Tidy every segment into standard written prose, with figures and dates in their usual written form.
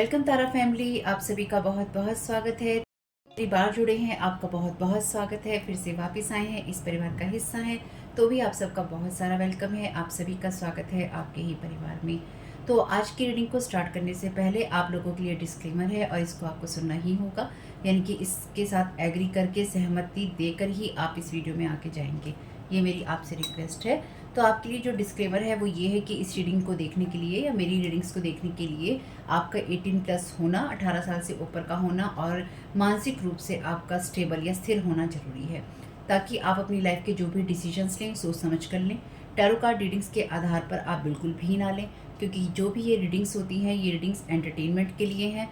Welcome तारा family, आप सभी का बहुत बहुत स्वागत है। पहली बार जुड़े हैं, आपका बहुत बहुत स्वागत है। फिर से वापस आए हैं, इस परिवार का हिस्सा हैं, तो भी आप सबका बहुत सारा वेलकम है। आप सभी का स्वागत है आपके ही परिवार में। तो आज की रीडिंग को स्टार्ट करने से पहले आप लोगों के लिए डिस्क्लेमर है और इसको आपको सुनना ही होगा, यानी कि इसके साथ एग्री करके सहमति देकर ही आप इस वीडियो में आके जाएंगे। ये मेरी आपसे रिक्वेस्ट है। तो आपके लिए जो डिस्क्लेमर है वो ये है कि इस रीडिंग को देखने के लिए या मेरी रीडिंग्स को देखने के लिए आपका 18+ होना, 18 साल से ऊपर का होना और मानसिक रूप से आपका स्टेबल या स्थिर होना ज़रूरी है, ताकि आप अपनी लाइफ के जो भी डिसीजंस लें सोच समझ कर लें। टैरो कार्ड रीडिंग्स के आधार पर आप बिल्कुल भी ना लें, क्योंकि जो भी ये रीडिंग्स होती हैं ये रीडिंग्स एंटरटेनमेंट के लिए हैं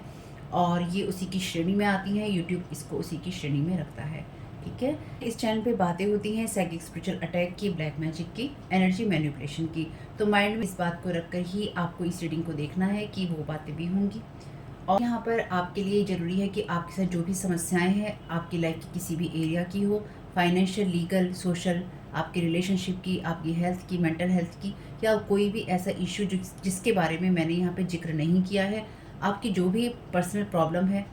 और ये उसी की श्रेणी में आती हैं। यूट्यूब इसको उसी की श्रेणी में रखता है, ठीक है। इस चैनल पे बातें होती हैं साइकिक स्पिरिचुअल अटैक की, ब्लैक मैजिक की, एनर्जी मैनिपुलेशन की। तो माइंड में इस बात को रखकर ही आपको इस रीडिंग को देखना है कि वो बातें भी होंगी। और यहाँ पर आपके लिए ज़रूरी है कि आपके साथ जो भी समस्याएं हैं आपकी लाइफ की किसी भी एरिया की हो, फाइनेंशियल, लीगल, सोशल, आपकी रिलेशनशिप की, आपकी हेल्थ की, मेंटल हेल्थ की, या कोई भी ऐसा इश्यू जिसके बारे में मैंने यहाँ पे जिक्र नहीं किया है, आपकी जो भी पर्सनल प्रॉब्लम है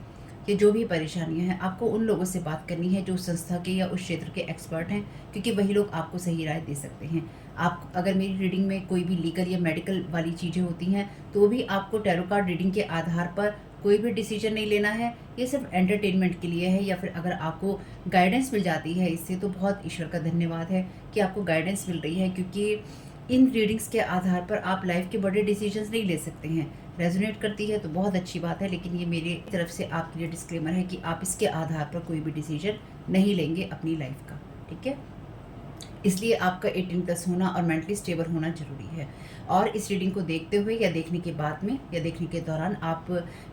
या जो भी परेशानियां हैं, आपको उन लोगों से बात करनी है जो संस्था के या उस क्षेत्र के एक्सपर्ट हैं, क्योंकि वही लोग आपको सही राय दे सकते हैं। आप अगर मेरी रीडिंग में कोई भी लीगल या मेडिकल वाली चीज़ें होती हैं तो भी आपको टैरो कार्ड रीडिंग के आधार पर कोई भी डिसीजन नहीं लेना है। ये सिर्फ एंटरटेनमेंट के लिए है, या फिर अगर आपको गाइडेंस मिल जाती है इससे तो बहुत ईश्वर का धन्यवाद है कि आपको गाइडेंस मिल रही है, क्योंकि इन रीडिंग्स के आधार पर आप लाइफ के बड़े डिसीजंस नहीं ले सकते हैं। रेजोनेट करती है तो बहुत अच्छी बात है, लेकिन ये मेरी तरफ से आपके लिए डिस्क्लेमर है कि आप इसके आधार पर कोई भी डिसीजन नहीं लेंगे अपनी लाइफ का, ठीक है। इसलिए आपका 18+ होना और मेंटली स्टेबल होना ज़रूरी है। और इस रीडिंग को देखते हुए या देखने के बाद में या देखने के दौरान आप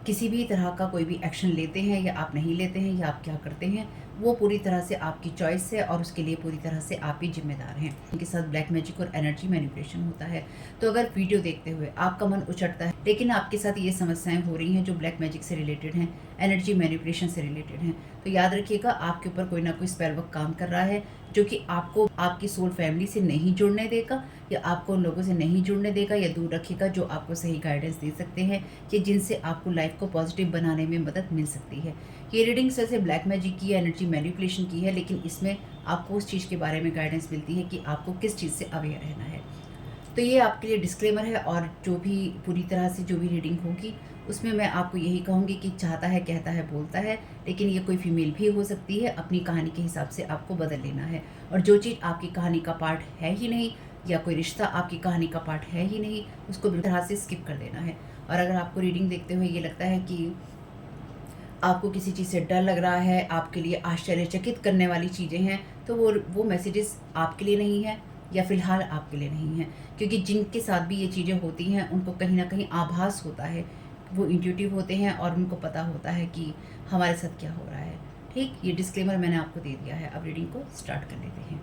किसी भी तरह का कोई भी एक्शन लेते हैं या आप नहीं लेते हैं या आप क्या करते हैं, वो पूरी तरह से आपकी चॉइस है और उसके लिए पूरी तरह से आप ही जिम्मेदार हैं। उनके साथ ब्लैक मैजिक और एनर्जी मैनिपुलेशन होता है। तो अगर वीडियो देखते हुए आपका मन उचटता है लेकिन आपके साथ ये समस्याएं हो रही हैं जो ब्लैक मैजिक से रिलेटेड हैं, एनर्जी मैनिपुलेशन से रिलेटेड हैं, तो याद रखिएगा आपके ऊपर कोई ना कोई स्पेल वर्क काम कर रहा है, जो कि आपको आपकी सोल फैमिली से नहीं जुड़ने देगा या आपको उन लोगों से नहीं जुड़ने देगा या दूर रखेगा जो आपको सही गाइडेंस दे सकते हैं कि जिनसे आपको लाइफ को पॉजिटिव बनाने में मदद मिल सकती है। ये रीडिंग वैसे ब्लैक मैजिक की, एनर्जी मैनिपुलेशन की है, लेकिन इसमें आपको उस चीज़ के बारे में गाइडेंस मिलती है कि आपको किस चीज़ से अवेयर रहना है। तो ये आपके लिए डिस्क्लेमर है। और जो भी पूरी तरह से जो भी रीडिंग होगी उसमें मैं आपको यही कहूँगी कि चाहता है, कहता है, बोलता है, लेकिन ये कोई फीमेल भी हो सकती है। अपनी कहानी के हिसाब से आपको बदल लेना है। और जो चीज़ आपकी कहानी का पार्ट है ही नहीं या कोई रिश्ता आपकी कहानी का पार्ट है ही नहीं, उसको बिल्कुल तरह से स्किप कर देना है। और अगर आपको रीडिंग देखते हुए ये लगता है कि आपको किसी चीज़ से डर लग रहा है, आपके लिए आश्चर्यचकित करने वाली चीज़ें हैं, तो वो मैसेजेस आपके लिए नहीं है या फ़िलहाल आपके लिए नहीं है। क्योंकि जिनके साथ भी ये चीज़ें होती हैं उनको कहीं न कहीं आभास होता है, वो इंट्यूटिव होते हैं और उनको पता होता है कि हमारे साथ क्या हो रहा है। ठीक, ये डिस्क्लेमर मैंने आपको दे दिया है। अब रीडिंग को स्टार्ट कर लेते हैं।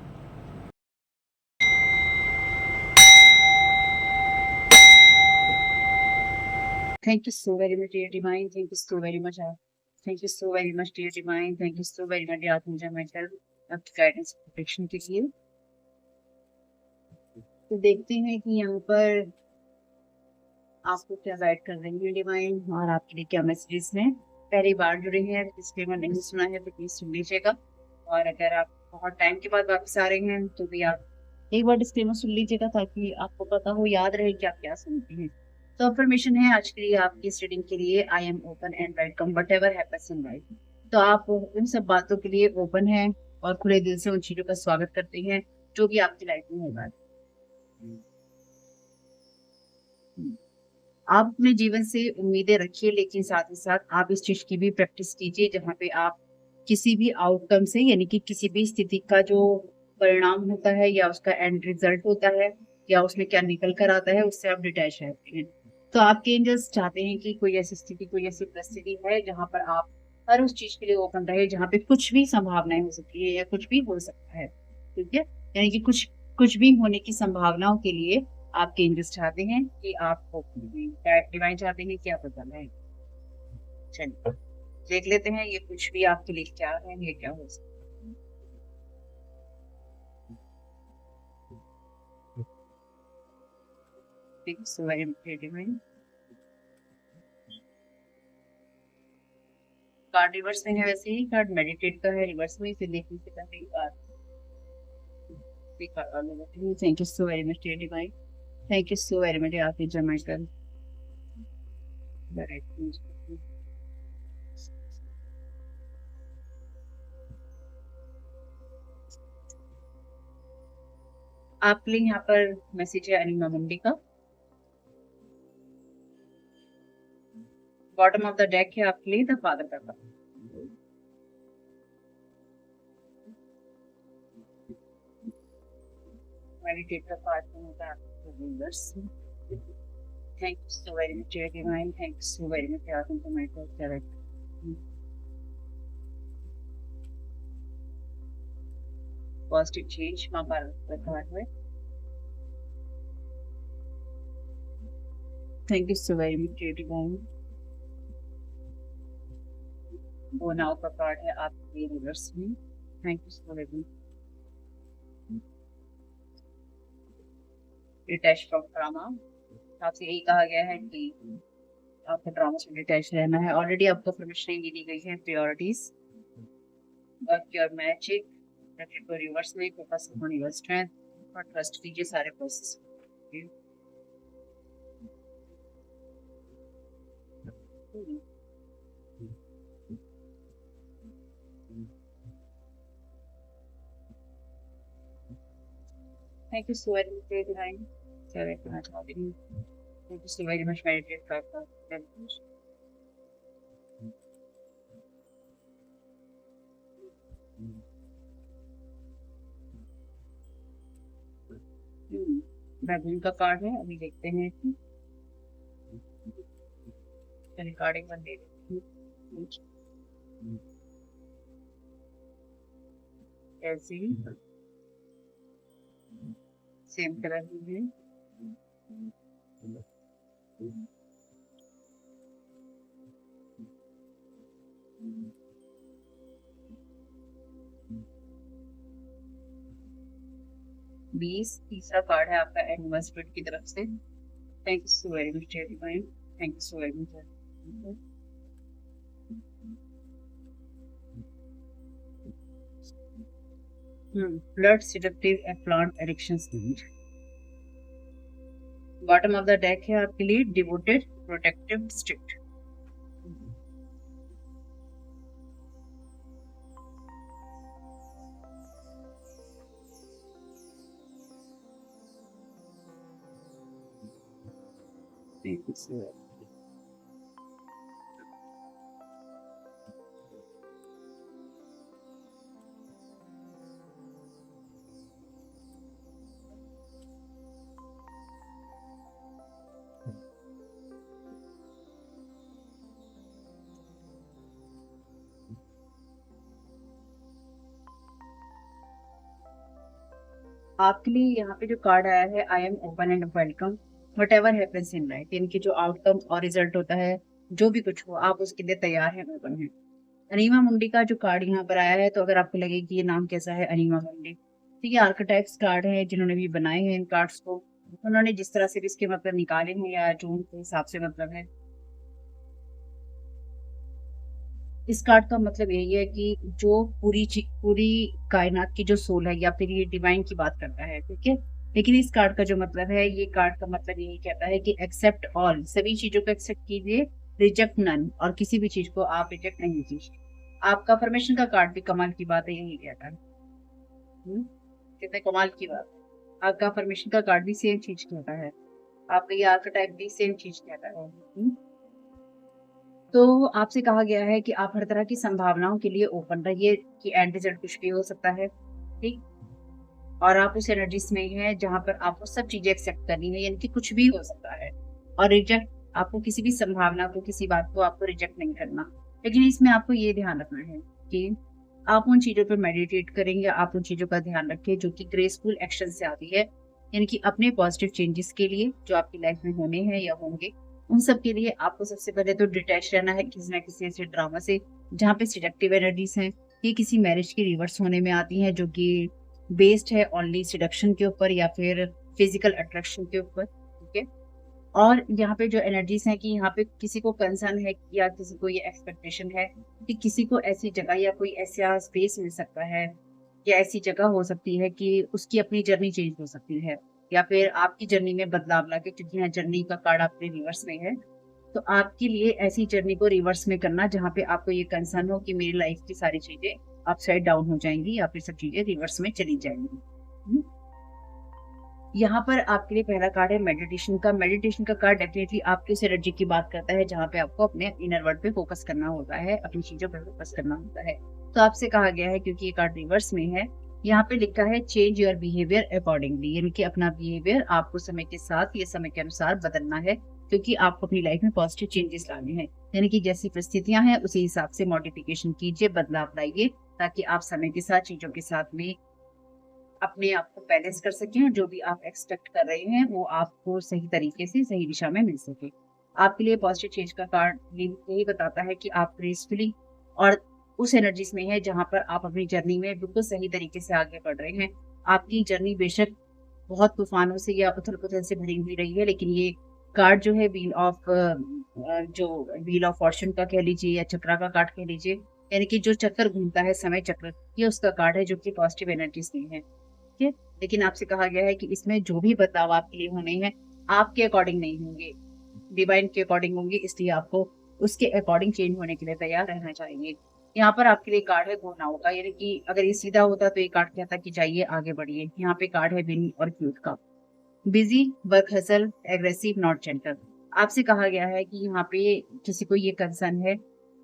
Thank you so very much, dear Divine. Thank you so very much. Thank you so very much, dear Divine. Thank you so very much, dear Atunja Mental, आपकी गाइडेंस प्रोटेक्शन के लिए। तो देखते हैं कि यहाँ पर आपको क्या गाइड कर रही है डिवाइन और आपके लिए क्या मैसेजेस हैं। पहली बार जुड़े हैं, डिस्क्लेमर नहीं सुना है तो प्लीज सुन लीजिएगा। और अगर आप बहुत टाइम के बाद वापस आ रहे हैं तो भी आप एक बार डिस्क्लेमर सुन लीजिएगा, ताकि आपको पता हो, याद रहे कि आप क्या सुनते हैं। तो अफर्मेशन है आज के लिए आपकी इस रीडिंग के लिए, I am open and welcome what ever happens in life. तो आप उन सब बातों के लिए ओपन हैं और खुले दिल से उन चीजों का स्वागत करते हैं जो भी आपकी लाइफ में होगा। आप अपने जीवन से उम्मीदें रखिए, लेकिन साथ ही साथ आप इस चीज की भी प्रैक्टिस कीजिए जहाँ पे आप किसी भी आउटकम से, यानी कि किसी भी स्थिति का जो परिणाम होता है या उसका एंड रिजल्ट होता है या उसमें क्या निकल कर आता है, उससे आप डिटैच रहते हैं। तो आपके एंजल्स चाहते हैं कि कोई ऐसी स्थिति, कोई ऐसी परिस्थिति है जहाँ पर आप हर उस चीज के लिए ओपन रहे जहाँ पे कुछ भी संभावनाएं हो सकती है या कुछ भी हो सकता है, ठीक है। यानी कि कुछ कुछ भी होने की संभावनाओं के लिए आपके एंजल्स चाहते हैं कि आप डिवाइन चाहते हैं कि आप बताएं। चलिए देख लेते हैं ये कुछ भी आपके लिए क्या है, ये क्या हो सकता है। So very divine. Card reverse में है, वैसे ही कार्ड मेडिटेट का है रिवर्स में, फिर देखने से पहले card. Thank you so very much dear divine, thank you so very much आप जमाइकल। आपके लिए यहाँ पर मैसेज है अनिमा मुंडी का। बॉटम ऑफ द डेक है आपके लिए द फादर का कार्ड। मेडिटेट का पार्ट में होता है आपके viewers. Thank you so very much dear divine, thank you so very much आप जमाइकल करेक्ट। पॉजिटिव चेंज माँ पार्वती का कार्ड है। Thank you so very much dear Divine. वो नाउ का कार्ड है आपके रिवर्स में। Thank you so very much. Detach from drama, आपसे यही कहा गया है कि आपको ड्रामा से डिटैच रहना है। ऑलरेडी आपको परमिशन ये दी गई है, प्रायोरिटीज वर्क योर मैजिक, को रिवर्स में फोकस ऑन योर स्ट्रेंथ और ट्रस्ट कीजिए सारे process. Thank you so very much for your time. Thank you so very much, meditate for बैगुन का कार्ड है, अभी देखते हैं रिकॉर्डिंग बंद दे ऐसे ही सेम कलर में है। बीस तीसरा कार्ड है आपका एनिवर्स स्पिरिट की तरफ से। Thank you so very much dear divine, thank you so very much. Blood seductive and plant addiction spirit. Bottom of the deck है आपके लिए डिवोटेड प्रोटेक्टिव स्ट्रिक्ट। आपके लिए यहाँ पे जो कार्ड आया है, I am open and welcome what ever happens in life, यानी कि जो आउटकम और रिजल्ट होता है, जो भी कुछ हो आप उसके लिए तैयार हैं, ओपन है। अनीमा मुंडी का जो कार्ड यहाँ पर आया है, तो अगर आपको लगे कि ये नाम कैसा है अनीमा मुंडी, तो ये आर्किटाइप्स कार्ड है जिन्होंने भी बनाए हैं इन कार्ड्स को, उन्होंने जिस तरह से भी इसके मतलब निकाले हैं या जो उनके हिसाब से मतलब है, इस कार्ड का मतलब यही है कि जो पूरी कायनात की जो सोल है या फिर ये डिवाइन की बात करता है, ठीक है। लेकिन इस कार्ड का जो मतलब है, ये कार्ड का मतलब यही कहता है कि एक्सेप्ट ऑल, सभी चीजों को एक्सेप्ट कीजिए, रिजेक्ट नन, और किसी भी चीज को आप रिजेक्ट नहीं कीजिए। आपका फॉर्मेशन का कार्ड भी कमाल की बात है, यही कहता है। कितने कमाल की बात है। आपका फॉर्मेशन का कार्ड भी सेम चीज कहता है, आपका ये आर्केटाइप भी सेम चीज कहता है। तो आपसे कहा गया है कि आप हर तरह की संभावनाओं के लिए ओपन रहिए कि एंड रिजल्ट कुछ भी हो सकता है, ठीक। और आप उस एनर्जीज में हैं जहां पर आपको सब चीजें एक्सेप्ट करनी है, यानी कि कुछ भी हो सकता है। और रिजेक्ट, आपको किसी भी संभावना को, किसी बात को आपको रिजेक्ट नहीं करना। लेकिन इसमें आपको ये ध्यान रखना है कि आप उन चीजों पर मेडिटेट करेंगे, आप उन चीजों का ध्यान रखें जो कि ग्रेसफुल एक्शन से आती है, यानी कि अपने पॉजिटिव चेंजेस के लिए जो आपकी लाइफ में होने हैं या होंगे, उन सब के लिए आपको सबसे पहले तो डिटैच रहना है किसी न किसी ऐसे ड्रामा से जहाँ पे सिडक्टिव एनर्जीज हैं। ये किसी मैरिज के रिवर्स होने में आती हैं, जो कि बेस्ड है ओनली सिडक्शन के ऊपर या फिर फिजिकल अट्रैक्शन के ऊपर, ठीक है। और यहाँ पे जो एनर्जीज हैं कि यहाँ पे किसी को कंसर्न है या किसी को ये एक्सपेक्टेशन है कि किसी को ऐसी जगह या कोई ऐसा स्पेस मिल सकता है या ऐसी जगह हो सकती है कि उसकी अपनी जर्नी चेंज हो सकती है, या फिर आपकी जर्नी में बदलाव लाके, क्योंकि यहाँ जर्नी का कार्ड आपके रिवर्स में है, तो आपके लिए ऐसी जर्नी को रिवर्स में करना जहाँ पे आपको ये कंसर्न हो कि मेरी लाइफ की सारी चीजें अपसाइड डाउन हो जाएंगी या फिर सब चीजें रिवर्स में चली जाएंगी। यहाँ पर आपके लिए पहला कार्ड है मेडिटेशन का। मेडिटेशन का कार्ड डेफिनेटली आपकी उस एनर्जी की बात करता है जहाँ पे आपको अपने इनर वर्ल्ड पे फोकस करना होता है, अपनी चीजों पे फोकस करना होता है। तो आपसे कहा गया है, क्योंकि ये कार्ड रिवर्स में है, यहाँ पे लिखा है चेंज योर बिहेवियर अकॉर्डिंगली, यानी कि अपना बिहेवियर आपको समय के साथ या समय के अनुसार बदलना है, क्योंकि आपको अपनी लाइफ में पॉजिटिव चेंजेस लाने हैं। यानी कि जैसी परिस्थितियां हैं उसी हिसाब से मॉडिफिकेशन कीजिए, बदलाव लाइए, ताकि आप समय के साथ चीजों के साथ में अपने आप को बैलेंस कर सकें और जो भी आप एक्सपेक्ट कर रहे हैं वो आपको सही तरीके से सही दिशा में मिल सके। आपके लिए पॉजिटिव चेंज का कार्ड यही बताता है कि आप ग्रेसफुली और उस एनर्जीज में है जहां पर आप अपनी जर्नी में बिल्कुल सही तरीके से आगे बढ़ रहे हैं। आपकी जर्नी बेशक बहुत तूफानों से या उथल पुथल से भरी हुई रही है, लेकिन ये कार्ड जो है व्हील ऑफ फॉर्चून का कह लीजिए या चक्रा का कार्ड कह लीजिए, यानी कि जो चक्कर घूमता है समय चक्र, ये उसका कार्ड है जो कि पॉजिटिव एनर्जीज में है। ठीक है, लेकिन आपसे कहा गया है कि इसमें जो भी बदलाव आपके लिए होने हैं आपके अकॉर्डिंग नहीं होंगे, डिवाइन के अकॉर्डिंग होंगे, इसलिए आपको उसके अकॉर्डिंग चेंज होने के लिए तैयार रहना चाहिए। यहाँ पर आपके लिए कार्ड है घोड़ाओं का, यानी कि अगर ये सीधा होता तो ये कार्ड कहता कि जाइए आगे बढ़िए। यहाँ पे कार्ड है विन और क्यूट का। Busy, work hustle, aggressive, not gentle. आपसे कहा गया है कि यहाँ पे किसी को ये कंसर्न है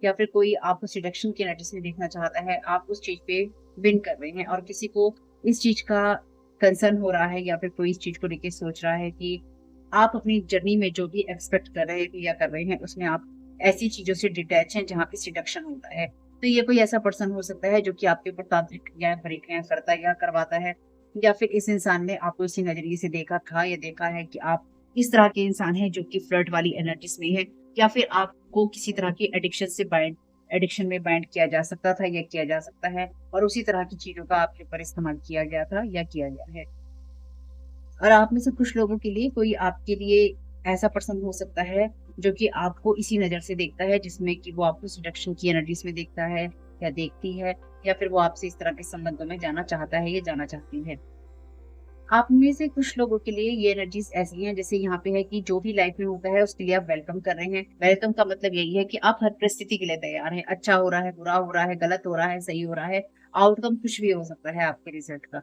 या फिर कोई आपको सिलेक्शन की एनर्जी से देखना चाहता है, आप उस चीज पे विन कर रहे हैं, और किसी को इस चीज का कंसर्न हो रहा है या फिर कोई इस चीज को लेके सोच रहा है कि आप अपनी जर्नी में जो भी एक्सपेक्ट कर रहे हैं या कर रहे हैं उसमें आप ऐसी चीजों से डिटैच हैं जहाँ पे सिडक्शन होता है। तो ये कोई ऐसा पर्सन हो सकता है जो कि आपके ऊपर तांत्रिक क्रियाएं प्रक्रियाएं करता है या करवाता है, या फिर इस इंसान ने आपको इसी नजरिए से देखा था या देखा है कि आप इस तरह के इंसान हैं जो कि फ्लर्ट वाली एनर्जीज में है, या फिर आपको किसी तरह की एडिक्शन में बाइंड किया जा सकता था या किया जा सकता है, और उसी तरह की चीजों का आपके ऊपर इस्तेमाल किया गया था या किया गया है। और आप में से कुछ लोगों के लिए कोई आपके लिए ऐसा पर्सन हो सकता है जो कि आपको इसी नजर से देखता है, जिसमें कि वो आपको सिडक्शन की एनर्जीज में देखता है या देखती है, या फिर वो आपसे इस तरह के संबंधों में जाना चाहता है या जाना चाहती है। आप में से कुछ लोगों के लिए ये एनर्जीज ऐसी हैं, जैसे यहाँ पे है कि जो भी लाइफ में होता है उसके लिए आप वेलकम कर रहे हैं। वेलकम का मतलब यही है कि आप हर परिस्थिति के लिए तैयार हैं। अच्छा हो रहा है, बुरा हो रहा है, गलत हो रहा है, सही हो रहा है, आउटकम कुछ भी हो सकता है आपके रिजल्ट का,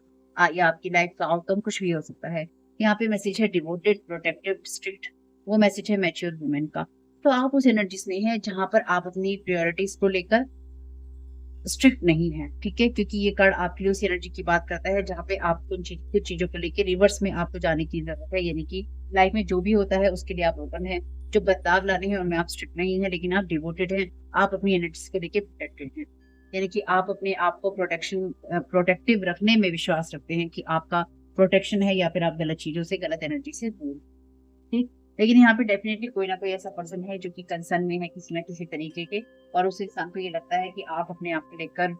या आपकी लाइफ का आउटकम कुछ भी हो सकता है। यहाँ पे मैसेज है डिवोटेड, प्रोटेक्टिव, स्ट्रिक्ट। वो मैसेज है मैच्योर वुमेन का। तो आप उस एनर्जीज में है जहां पर आप अपनी प्रायोरिटीज को लेकर स्ट्रिक्ट नहीं है, ठीक है, क्योंकि ये कार्ड आपके लिए उस एनर्जी की बात करता है जहाँ पे आपको कुछ चीजों को लेकर रिवर्स में आपको जाने की जरूरत है, यानी कि लाइफ में जो भी होता है उसके लिए आप ओपन है। जो बदलाव लाने हैं उनमें आप स्ट्रिक्ट नहीं है, लेकिन आप डिवोटेड हैं, आप अपनी एनर्जी को लेकर प्रोटेक्टेड हैं, यानी कि आप अपने आप को प्रोटेक्टिव रखने में विश्वास रखते हैं कि आपका प्रोटेक्शन है, या फिर आप गलत चीजों से, गलत एनर्जी से दूर। ठीक, लेकिन यहाँ पे डेफिनेटली कोई ना कोई ऐसा पर्सन है जो कि कंसर्न में है किसी ना किसी तरीके के, और उस इंसान को ये लगता है कि आप अपने आप को लेकर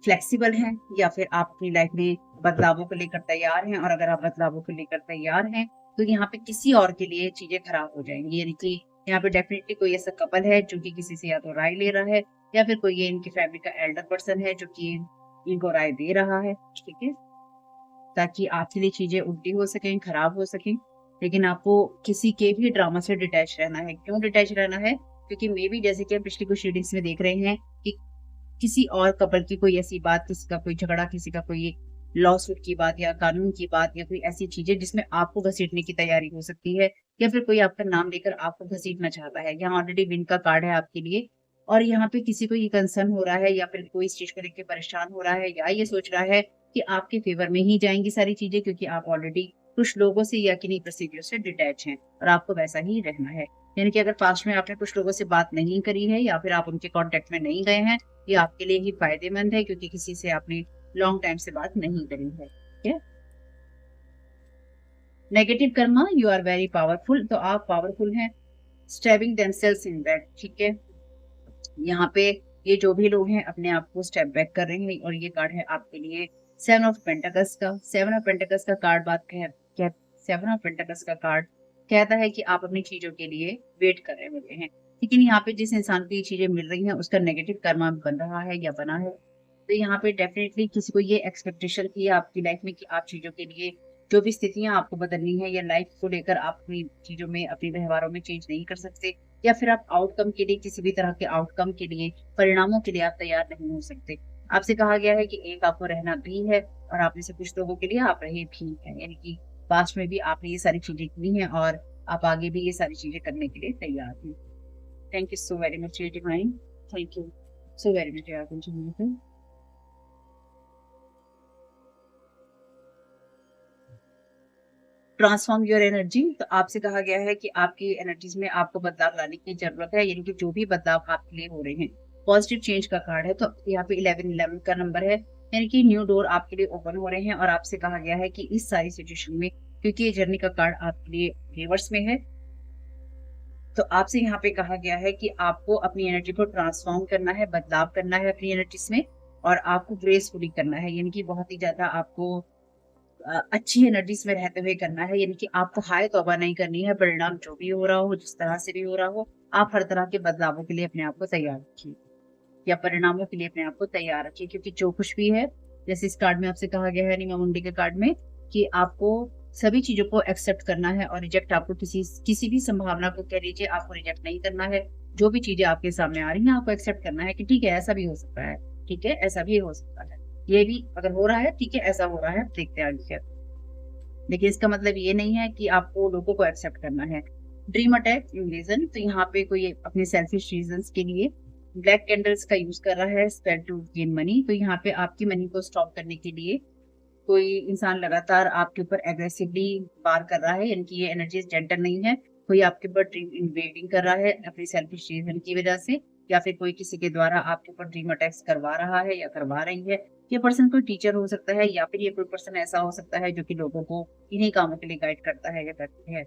फ्लेक्सिबल हैं, या फिर आप अपनी लाइफ में बदलावों को लेकर तैयार हैं, और अगर आप बदलावों को लेकर तैयार हैं तो यहाँ पे किसी और के लिए चीजें खराब हो जाएंगी, यानी कि यहाँ पे डेफिनेटली कोई ऐसा कपल है जो कि किसी से या तो राय ले रहा है, या फिर कोई ये इनकी फैमिली का एल्डर पर्सन है जो कि इनको राय दे रहा है, ठीक है, ताकि आपके लिए चीजें उल्टी हो सकें, खराब हो सकें। लेकिन आपको किसी के भी ड्रामा से डिटैच रहना है। क्यों डिटैच रहना है? क्योंकि मे बी जैसे कि हम पिछली कुछ रीडिंग्स में देख रहे हैं कि किसी और कपल की कोई ऐसी बात, किसी का कोई झगड़ा, किसी का कोई लॉ सूट की बात या कानून की बात या कोई ऐसी चीजें जिसमें आपको घसीटने की तैयारी हो सकती है, या फिर कोई आपका नाम लेकर आपको घसीटना चाहता है। यहाँ ऑलरेडी विन का कार्ड है आपके लिए, और यहाँ पे किसी को ये कंसर्न हो रहा है या फिर कोई इस चीज को लेकर परेशान हो रहा है, या ये सोच रहा है कि आपके फेवर में ही जाएंगी सारी चीजें, क्योंकि आप ऑलरेडी कुछ लोगों से या किन्हीं परिस्थितियों से डिटैच हैं, और आपको वैसा ही रहना है। यानी कि अगर पास्ट में आपने कुछ लोगों से बात नहीं करी है या फिर आप उनके कांटेक्ट में नहीं गए हैं, ये आपके लिए ही फायदेमंद है, क्योंकि किसी से आपने लॉन्ग टाइम से बात नहीं करी है। ठीक है, negative karma, you are very powerful. तो आप पावरफुल हैं, स्टेबिंग देमसेल्स इन बैक। ठीक है, यहाँ पे ये जो भी लोग हैं अपने आप को स्टेप बैक कर रहे हैं, और ये कार्ड है आपके लिए सेवन ऑफ पेंटाकल्स का। सेवन ऑफ पेंटाकल्स का कार्ड बात कह सेवन ऑफ पेंटाकल्स का कार्ड कहता है कि आप अपनी चीज़ों के लिए वेट कर रहे होते हैं। लेकिन यहाँ पे जिस इंसान को ये चीज़ें मिल रही हैं, उसका नेगेटिव कर्मा बन रहा है या बना है। तो यहाँ पे डेफ़िनेटली किसी को ये एक्सपेक्टेशन थी आपकी लाइफ़ में कि आप चीज़ों के लिए जो भी स्थितियाँ आपको बदलनी है या लाइफ़ को लेकर आप अपनी चीज़ों में, अपने व्यवहारों में चेंज नहीं कर सकते या फिर आप आउटकम के लिए किसी भी तरह के आउटकम के लिए, परिणामों के लिए आप तैयार नहीं हो सकते। आपसे कहा गया है कि एक आपको रहना भी है और आप में से कुछ लोगों के लिए आप रहे भी हैं। यानी कि पास्ट में भी आपने ये सारी चीज़ें की हैं और आप आगे भी ये सारी चीज़ें करने के लिए तैयार हैं। Thank you so very much divine. Thank you so very much यार ट्रांसफॉर्म योर एनर्जी। तो आपसे कहा गया है कि आपकी एनर्जीज में आपको बदलाव लाने की जरूरत है, यानी कि जो भी बदलाव आपके लिए हो रहे हैं। पॉजिटिव चेंज का कार्ड है, तो यहाँ पे 1111 का नंबर है, यानी कि न्यू डोर आपके लिए ओपन हो रहे हैं और आपसे कहा गया है कि इस सारी सिचुएशन में, क्योंकि ये जर्नी का कार्ड आपके लिए रिवर्स में है, तो आपसे यहाँ पे कहा गया है कि आपको अपनी एनर्जी को ट्रांसफॉर्म करना है, बदलाव करना है अपनी एनर्जीज में और आपको ग्रेसफुली करना है, यानी कि बहुत ही ज्यादा आपको अच्छी एनर्जीज में रहते हुए करना है, यानी कि आपको हाय तौबा नहीं करनी है। परिणाम जो भी हो रहा हो, जिस तरह से भी हो रहा हो, आप हर तरह के बदलावों के लिए अपने आप को तैयार रखिए या परिणामों के लिए अपने आप को तैयार रखिए, क्योंकि जो कुछ भी है, जैसे इस कार्ड में आपसे कहा गया है नीमा मुंडी के कार्ड में, कि आपको सभी चीजों को एक्सेप्ट करना है और रिजेक्ट आपको किसी भी संभावना को कह लीजिए आपको रिजेक्ट नहीं करना है। जो भी चीजें आपके सामने आ रही हैं आपको एक्सेप्ट करना है कि ठीक है ऐसा भी हो सकता है, ठीक है ऐसा भी हो सकता है, ये भी अगर हो रहा है ठीक है ऐसा हो रहा है, देखते हैं आगे क्या। देखिए इसका मतलब ये नहीं है कि आपको लोगों को एक्सेप्ट करना है। ड्रीम अटैक रीजन, तो यहाँ पे कोई अपने सेल्फिश रीजंस के लिए ब्लैक कैंडल्स का यूज कर रहा है स्पेल टू गेन मनी। तो यहाँ पे आपकी मनी को स्टॉप करने के लिए कोई इंसान लगातार आपके ऊपर एग्रेसिवली वार कर रहा है, यानी कि ये एनर्जी जेंटल नहीं है। कोई आपके ऊपर ड्रीम इन्वेडिंग कर रहा है अपनी सेल्फिश रीजन की वजह से, या फिर कोई किसी के द्वारा आपके ऊपर ड्रीम अटैक्स करवा रहा है या करवा रही है। ये पर्सन कोई टीचर हो सकता है या फिर ये कोई पर्सन ऐसा हो सकता है जो कि लोगों को इन्हीं कामों के लिए गाइड करता है या करती है।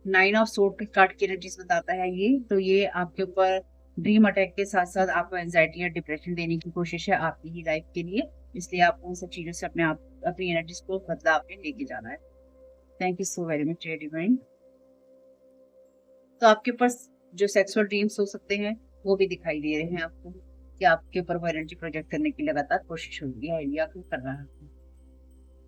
9 ऑफ सोर्ड कार्ड की एनर्जीज बताता है ये, तो ये आपके ऊपर ड्रीम अटैक के साथ साथ आपको एंजाइटी या डिप्रेशन देने की कोशिश है आपकी ही लाइफ के लिए। इसलिए आपको उन सब चीजों से अपने आप अपनी एनर्जीज को बदलाव में लेके जाना है। Thank you so very much divine. तो आपके ऊपर जो सेक्सुअल ड्रीम्स हो सकते हैं वो भी दिखाई दे रहे हैं आपको, कि आपके ऊपर वो एनर्जी प्रोजेक्ट करने की लगातार कोशिश हो रही है, आइडिया को कर रहा है।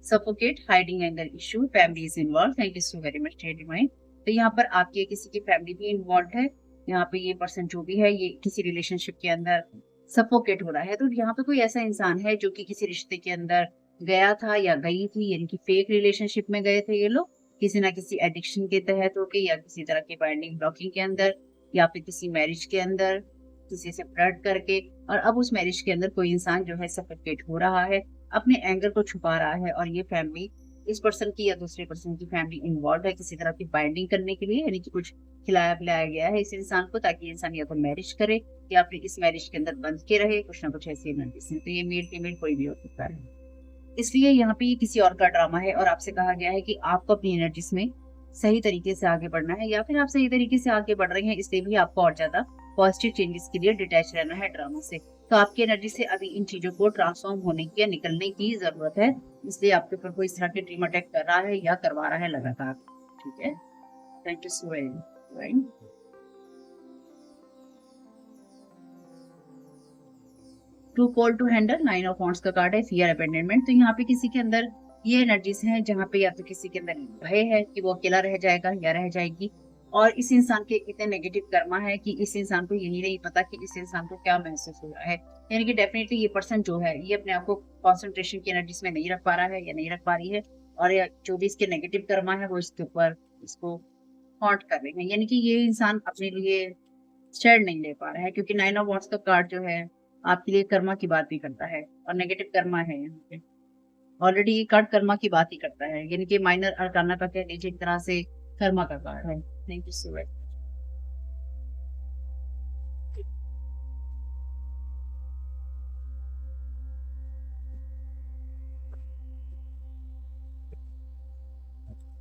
Suffocate, hiding anger issue, family is involve. Thank you so very much divine. तो यहाँ पर आपके किसी की फैमिली भी इन्वॉल्व है। यहाँ पे ये पर्सन जो भी है ये किसी रिलेशनशिप के अंदर सफोकेट हो रहा है। तो यहाँ पे कोई ऐसा इंसान है जो कि किसी रिश्ते के अंदर गया था या गई थी, यानी कि फेक रिलेशनशिप में गए थे ये लोग, किसी ना किसी एडिक्शन के तहत होके या किसी तरह की बाइंडिंग ब्लॉकिंग के अंदर, या फिर किसी मैरिज के अंदर किसी से फ्लर्ट करके, और अब उस मैरिज के अंदर कोई इंसान जो है सफोकेट हो रहा है, अपने एंगर को छुपा रहा है, और ये फैमिली इस पर्सन की या दूसरे पर्सन की फैमिली इन्वॉल्व है किसी तरह की बाइंडिंग करने के लिए, यानी कि कुछ खिलाया पिलाया गया है इस इंसान को ताकि इंसान या तो मैरिज करे या फिर इस मैरिज के अंदर बंध के रहे, कुछ ना कुछ ऐसी एनर्जीज है। तो ये मेल फीमेल कोई भी हो सकता है। इसलिए यहाँ पे ये किसी और का ड्रामा है और आपसे कहा गया है कि आपको अपनी एनर्जीज में सही तरीके से आगे बढ़ना है, या फिर आप सही तरीके से आगे बढ़ रहे हैं, इसलिए भी आपको और ज्यादा पॉजिटिव चेंजेस के लिए डिटैच रहना है ड्रामा से। तो आपकी एनर्जी से अभी इन चीजों को ट्रांसफॉर्म होने की या निकलने की जरूरत है, इसलिए आपके ऊपर कोई इस तरह के ड्रीम अटैक कर रहा है या करवा रहा है लगातार। ठीक है, thank you so very. To call to handle, 9 of wands का कार्ड है, फियर अबैंडनमेंट। तो यहाँ पे किसी के अंदर ये एनर्जीज हैं जहाँ पे या तो किसी के अंदर भय है कि वो अकेला रह जाएगा या रह जाएगी, और इस इंसान के इतने नेगेटिव कर्मा है कि इस इंसान को यही नहीं पता कि इस इंसान को क्या महसूस हो रहा है। यानी कि डेफिनेटली ये पर्सन जो है ये अपने आप को कॉन्सेंट्रेशन की एनर्जीज में नहीं रख पा रहा है या नहीं रख पा रही है, और जो भी इसके नेगेटिव कर्मा है वो इसके ऊपर इसको हॉन्ट कर रहे हैं। यानी कि ये इंसान अपने लिए स्टैंड नहीं ले पा रहा है, क्योंकि 9 ऑफ वॉन्ड्स का कार्ड जो है आपके लिए कर्मा की बात भी करता है और नेगेटिव कर्मा है यहाँ पे। ऑलरेडी ये कार्ड कर्मा की बात ही करता है, यानी कि माइनर अरकाना का कह लीजिए एक तरह से कर्मा का कार्ड है। Thank you so much.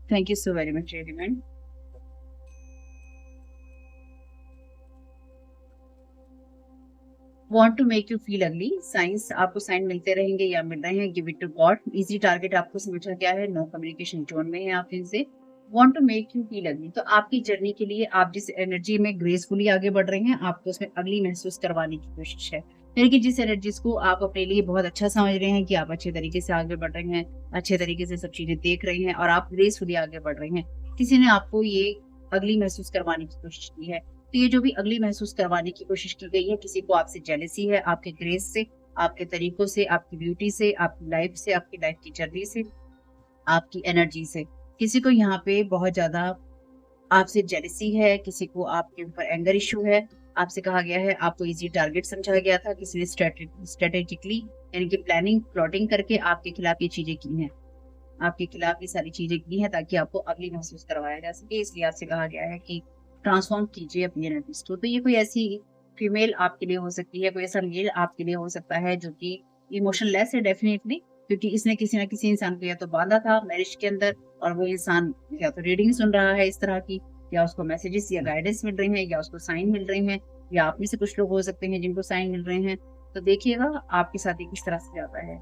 Thank you so very much रेडिमेंट। Want to make you feel ugly, signs आपको साइन मिलते रहेंगे या मिल रहे हैं, give it to God. Easy target आपको समझा गया है, नो कम्युनिकेशन जोन में है आप इनसे। Want to make you feel ugly. तो आपकी जर्नी के लिए आप जिस एनर्जी में ग्रेसफुली आगे बढ़ रहे हैं, आपको उसमें अगली महसूस करवाने की कोशिश है। यानी कि जिस एनर्जीज को आप अपने लिए बहुत अच्छा समझ रहे हैं कि आप अच्छे तरीके से आगे बढ़ रहे हैं, अच्छे तरीके से सब चीजें देख रहे हैं और आप ग्रेसफुली आगे बढ़ रहे हैं, किसी ने आपको ये अगली महसूस करवाने की कोशिश की है। तो ये जो भी अगली महसूस करवाने की कोशिश की गई है, किसी को आपसे जेलसी है, आपके ग्रेस से, आपके तरीकों से, आपकी ब्यूटी से, आपकी लाइफ से, आपकी लाइफ की जर्नी से, आपकी एनर्जी से। किसी को यहाँ पे बहुत ज़्यादा आपसे जेलसी है, किसी को आपके ऊपर एंगर इश्यू है। आपसे कहा गया है, आपको ईज़ी टारगेट समझा गया था, किसी ने स्ट्रैटेजिकली यानी कि प्लानिंग, प्लॉटिंग करके आपके खिलाफ ये चीज़ें की हैं। आपके खिलाफ ये सारी चीज़ें की हैं ताकि आपको अगली महसूस करवाया जा सके, इसलिए आपसे कहा गया है कि ट्रांसफ़ॉर्म कीजिए अपनी एनर्जीज़ को। तो ये कोई ऐसी फीमेल आपके लिए हो सकती है, कोई ऐसा मेल आपके लिए हो सकता है जो कि इमोशनलेस है डेफ़िनिटली, क्योंकि इसने किसी न किसी इंसान को या तो बाँधा था मैरिज के अंदर और वो इंसान या तो रीडिंग सुन रहा है इस तरह की, या उसको मैसेजेस या गाइडेंस मिल रहे हैं, या उसको साइन मिल रहे हैं, या आप में से कुछ लोग हो सकते हैं जिनको साइन मिल रहे हैं। तो देखिएगा आपके साथ ये किस तरह से जाता है।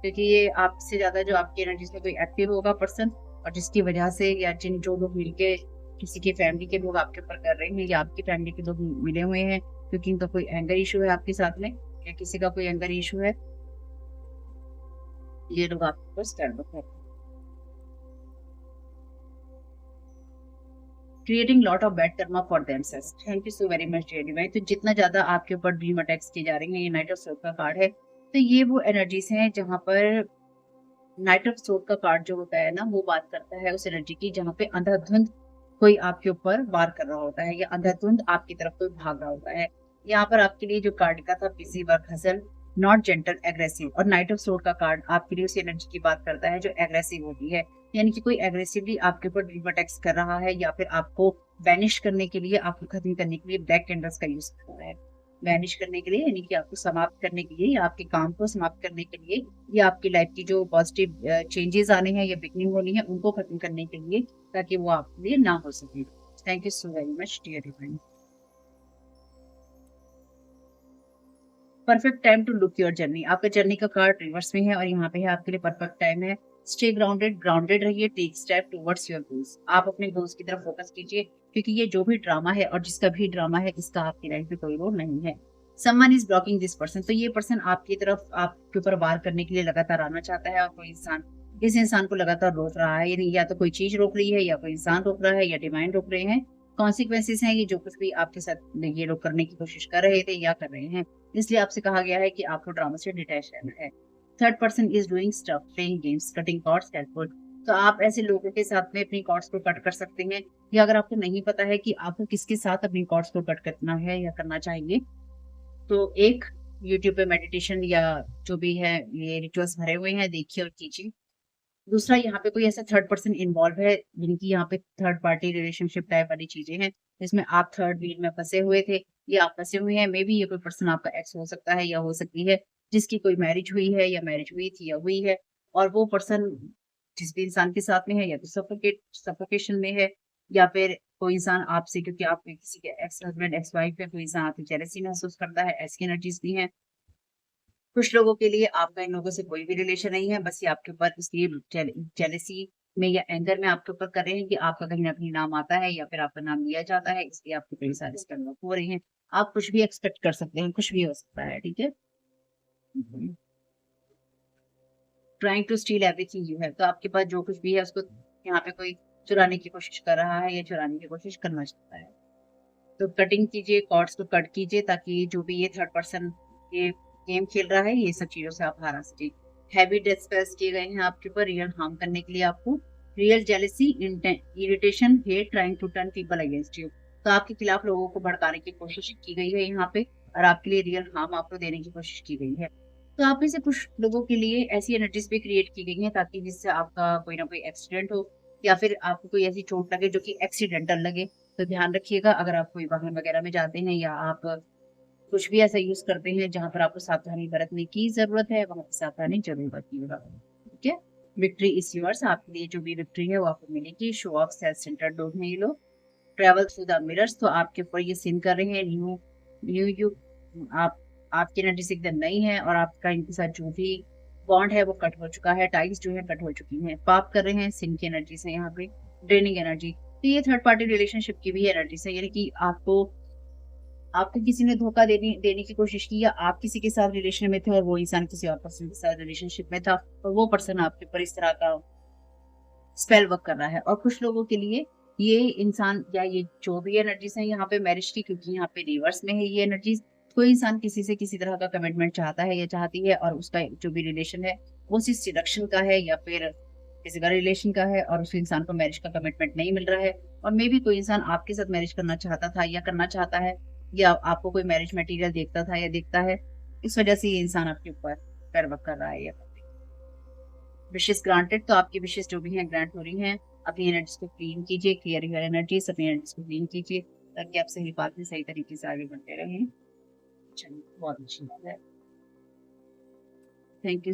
क्योंकि ये आपसे ज़्यादा जो आपकी एनर्जीज़ में कोई एक्टिव होगा पर्सन, और जिसकी वजह से या जिन जो लोग मिलके किसी की फैमिली के लोग आपके ऊपर कर रहे हैं या आपकी फैमिली के लोग मिले हुए हैं, क्योंकि इनका कोई एंगर इश्यू है आपके साथ में, या किसी का कोई एंगर इश्यू है, ये लोग आपके ऊपर स्टैंड अप कर रहे हैं। Creating lot of bad karma for themselves. Thank you so very much dear divine. तो जितना ज़्यादा आपके ऊपर ड्रीम अटैक्स किए जा रहे हैं, ये नाइट ऑफ सोल्स का कार्ड है। तो ये वो एनर्जीज़ हैं जहाँ पर नाइट ऑफ सोल का कार्ड जो होता है ना, वो बात करता है उस एनर्जी की जहाँ पे अंधाधुंध कोई आपके ऊपर वार कर रहा होता है या अंधाधुंध आपकी तरफ कोई भाग रहा होता है। यहाँ पर आपके लिए जो कार्ड का था, busy work hustle, not gentle aggressive, और नाइट ऑफ सोल का कार्ड आपके लिए उस एनर्जी की बात करता है जो एग्रेसिव होती है। यानी कि कोई एग्रेसिवली आपके ऊपर ड्रीम अटैक्स कर रहा है या फिर आपको बैनिश करने के लिए, आपको खत्म करने के लिए ब्लैक कैंडल्स का यूज कर रहा है। बैनिश करने के लिए यानी कि आपको समाप्त करने के लिए या आपके काम को समाप्त करने के लिए, या आपकी लाइफ की जो पॉजिटिव चेंजेस आने हैं या बिगनिंग होनी है उनको खत्म करने के लिए, ताकि वो आपके लिए ना हो सके। Thank you so very much dear divine. Perfect time to look your journey. आपका जर्नी का कार्ड रिवर्स में है और यहाँ पे है आपके लिए परफेक्ट टाइम है। स्टे ग्राउंडेड, ग्राउंडेड रहिए, take step towards your goals. आप अपने गोल्स की तरफ फोकस कीजिए, क्योंकि ये जो भी ड्रामा है और जिसका भी ड्रामा है, इसका आपकी लाइफ में कोई रोल नहीं है। Someone is blocking this person. तो ये पर्सन आपकी तरफ, आपके ऊपर वार करने के लिए लगातार आना चाहता है, और कोई इंसान इस इंसान को लगातार रोक रहा है। यानी या तो कोई चीज रोक रही है, या कोई इंसान रोक रहा है, या डिवाइन रोक रहे हैं। कॉन्सिक्वेंसेस हैं ये जो कुछ भी आपके साथ ये लोग करने की कोशिश कर रहे थे या कर रहे हैं। इसलिए आपसे कहा गया है कि आपको ड्रामा से डिटैच रहना है। Third person is doing stuff, playing games, cutting cords, helpful. तो आप ऐसे लोगों के साथ में अपनी कॉर्ड्स को कट कर सकते हैं, या अगर आपको नहीं पता है कि आपको किसके साथ अपनी कॉर्ड्स को कट करना है या करना चाहिए, तो एक यूट्यूब पे मेडिटेशन या जो भी है ये रिचुअल्स भरे हुए हैं, देखिए और कीजिए। दूसरा, यहाँ पे कोई ऐसा थर्ड पर्सन इन्वॉल्व है, जिनकी यहाँ पे थर्ड पार्टी रिलेशनशिप टाइप वाली चीजें हैं, जिसमें आप थर्ड व्हील में फंसे हुए थे, या आप फंसे हुए हैं। मे बी ये कोई पर्सन आपका एक्स हो सकता है या हो सकती है जिसकी कोई मैरिज हुई है, या मैरिज हुई थी या हुई है, और वो पर्सन जिस भी इंसान के साथ में है, या तो सफोकेशन में है, या फिर कोई इंसान आपसे, क्योंकि आप किसी के एक्स हस्बैंड, एक्स वाइफ है, कोई इंसान आपसे जेलसी महसूस करता है, ऐसी एनर्जीज भी हैं। कुछ लोगों के लिए आपका इन लोगों से कोई भी रिलेशन नहीं है, बस ये आपके ऊपर इसलिए जेलसी में या एंगर में आपके ऊपर कर रहे हैं कि आपका कहीं न कहीं नाम आता है या फिर आपका नाम लिया जाता है, इसलिए आपके कई सारे स्कैम हो रहे हैं। आप कुछ भी एक्सपेक्ट कर सकते हैं, कुछ भी हो सकता है, ठीक है? Trying to steal everything you have. तो आपके पास जो कुछ भी है उसको यहाँ पे कोई चुराने की कोशिश कर रहा है या चुराने की कोशिश करना चाहता है। तो कटिंग कीजिए, कॉर्ड्स को कट कीजिए, ताकि जो भी ये थर्ड पर्सन ये गेम खेल रहा है, ये सब चीज़ों से आप हरा सकें। हैवी डेथ स्पेल्स किए गए हैं आपके ऊपर रियल हार्म करने के लिए आपको। Real jealousy, irritation, hate, trying to turn people against you. तो आपके खिलाफ लोगों को भड़काने की कोशिश की गई है यहाँ पे, और आपके लिए रियल हार्म आपको देने की कोशिश की गई है। तो आप में से कुछ लोगों के लिए ऐसी एनर्जीज भी क्रिएट की गई हैं, ताकि जिससे आपका कोई ना कोई एक्सीडेंट हो, या फिर आपको कोई ऐसी चोट लगे जो कि एक्सीडेंटल लगे। तो ध्यान रखिएगा, अगर आप कोई वाहन वगैरह में जाते हैं, या आप कुछ भी ऐसा यूज़ करते हैं जहाँ पर आपको सावधानी बरतने की ज़रूरत है, वहाँ पे सावधानी ज़रूर बरतिएगा। ठीक है? Victory is yours. आपके लिए जो भी विक्ट्री है वो आपको मिलेगी। शो ऑफ सेल्फ सेंटर्ड लोग हैं ये लोग। Travel through the mirrors. तो आपके ऊपर ये सीन कर रहे हैं, न्यू न्यू यू आप आपकी एनर्जी से एकदम नई है, और आपका इनके साथ जो भी बॉन्ड है वो कट हो चुका है, टाइज जो है कट हो चुकी हैं। पाप कर रहे हैं, सिन की एनर्जी से यहाँ पे। Draining energy. तो ये थर्ड पार्टी रिलेशनशिप की भी एनर्जी है, यानी कि आपको आपको किसी ने धोखा देने देने की कोशिश की, या आप किसी के साथ रिलेशन में थे और वो इंसान किसी और पर्सन के साथ रिलेशनशिप में था और वो पर्सन आपके ऊपर इस तरह का स्पेल वर्क कर रहा है। और कुछ लोगों के लिए ये इंसान या ये जो भी एनर्जीज है यहाँ पे मैरिज की, क्योंकि यहाँ पे रिवर्स में है ये एनर्जीज, कोई इंसान किसी से किसी तरह का कमिटमेंट चाहता है या चाहती है, और उसका जो भी रिलेशन है वो सिर्फ सिडक्शन का है या फिर फिजिकल रिलेशन का है, और उस इंसान को मैरिज का कमिटमेंट नहीं मिल रहा है। और मे भी कोई इंसान आपके साथ मैरिज करना चाहता था या करना चाहता है, या आपको कोई मैरिज मटेरियल देखता था या देखता है, इस वजह से ये इंसान आपके ऊपर स्पेल वर्क कर रहा है। या विशेष ग्रांटेड, तो आपकी विशेष जो भी हैं ग्रांट हो रही हैं। अपनी एनर्जीज को क्लीन कीजिए, क्लियर योर एनर्जीज, अपनी एनर्जीज को क्लीन कीजिए ताकि आप सही बात में सही तरीके से आगे बढ़ते रहें। चलिए, बहुत अच्छी बात है। Thank you.